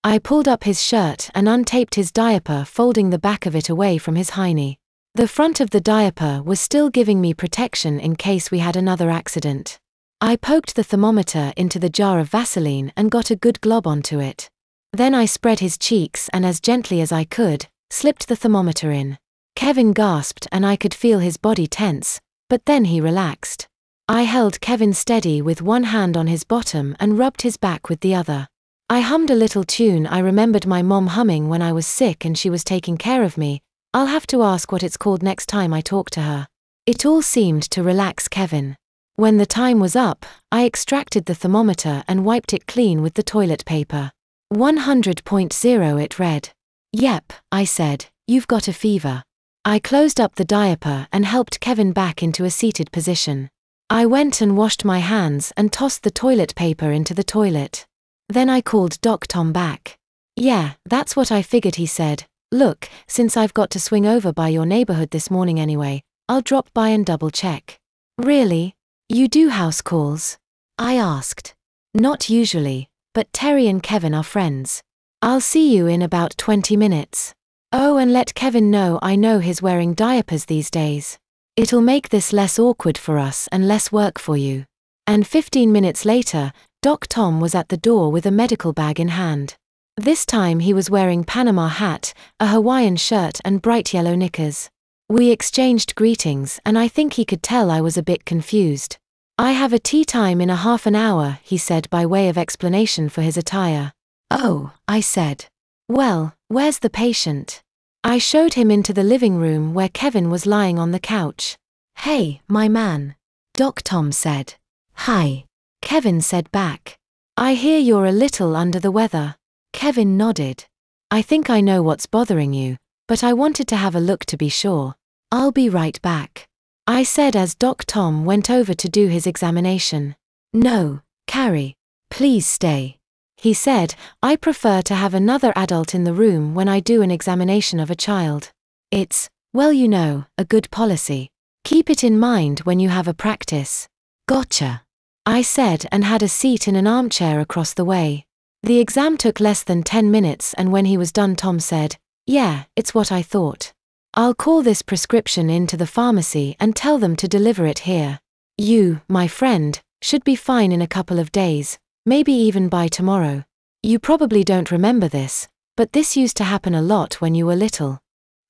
I pulled up his shirt and untaped his diaper, folding the back of it away from his hiney. The front of the diaper was still giving me protection in case we had another accident. I poked the thermometer into the jar of Vaseline and got a good glob onto it. Then I spread his cheeks and, as gently as I could, slipped the thermometer in. Kevin gasped and I could feel his body tense, but then he relaxed. I held Kevin steady with one hand on his bottom and rubbed his back with the other. I hummed a little tune I remembered my mom humming when I was sick and she was taking care of me. I'll have to ask what it's called next time I talk to her. It all seemed to relax Kevin. When the time was up, I extracted the thermometer and wiped it clean with the toilet paper. 100.0 it read. Yep, I said, you've got a fever. I closed up the diaper and helped Kevin back into a seated position. I went and washed my hands and tossed the toilet paper into the toilet. Then I called Doc Tom back. Yeah, that's what I figured, he said. Look, since I've got to swing over by your neighborhood this morning anyway, I'll drop by and double check. Really? You do house calls? I asked. Not usually, but Terry and Kevin are friends. I'll see you in about 20 minutes. Oh, and let Kevin know I know he's wearing diapers these days. It'll make this less awkward for us and less work for you. And 15 minutes later, Doc Tom was at the door with a medical bag in hand. This time he was wearing Panama hat, a Hawaiian shirt and bright yellow knickers. We exchanged greetings and I think he could tell I was a bit confused. I have a tea time in a half an hour, he said by way of explanation for his attire. Oh, I said. Well, where's the patient? I showed him into the living room where Kevin was lying on the couch. Hey, my man. Doc Tom said. Hi. Kevin said back. I hear you're a little under the weather. Kevin nodded. I think I know what's bothering you, but I wanted to have a look to be sure. I'll be right back, I said as Doc Tom went over to do his examination. No, Carrie, please stay. He said, I prefer to have another adult in the room when I do an examination of a child. It's, well, you know, a good policy. Keep it in mind when you have a practice. Gotcha, I said and had a seat in an armchair across the way. The exam took less than 10 minutes and when he was done Tom said, yeah, it's what I thought. I'll call this prescription into the pharmacy and tell them to deliver it here. You, my friend, should be fine in a couple of days, maybe even by tomorrow. You probably don't remember this, but this used to happen a lot when you were little.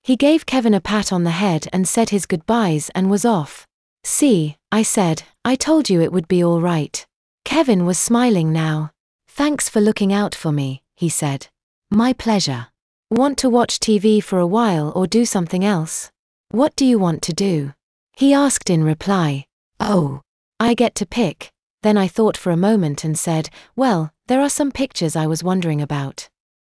He gave Kevin a pat on the head and said his goodbyes and was off. See, I said, I told you it would be all right. Kevin was smiling now. Thanks for looking out for me, he said. My pleasure. Want to watch TV for a while or do something else? What do you want to do? He asked in reply. Oh, I get to pick. Then I thought for a moment and said, well, there are some pictures I was wondering about.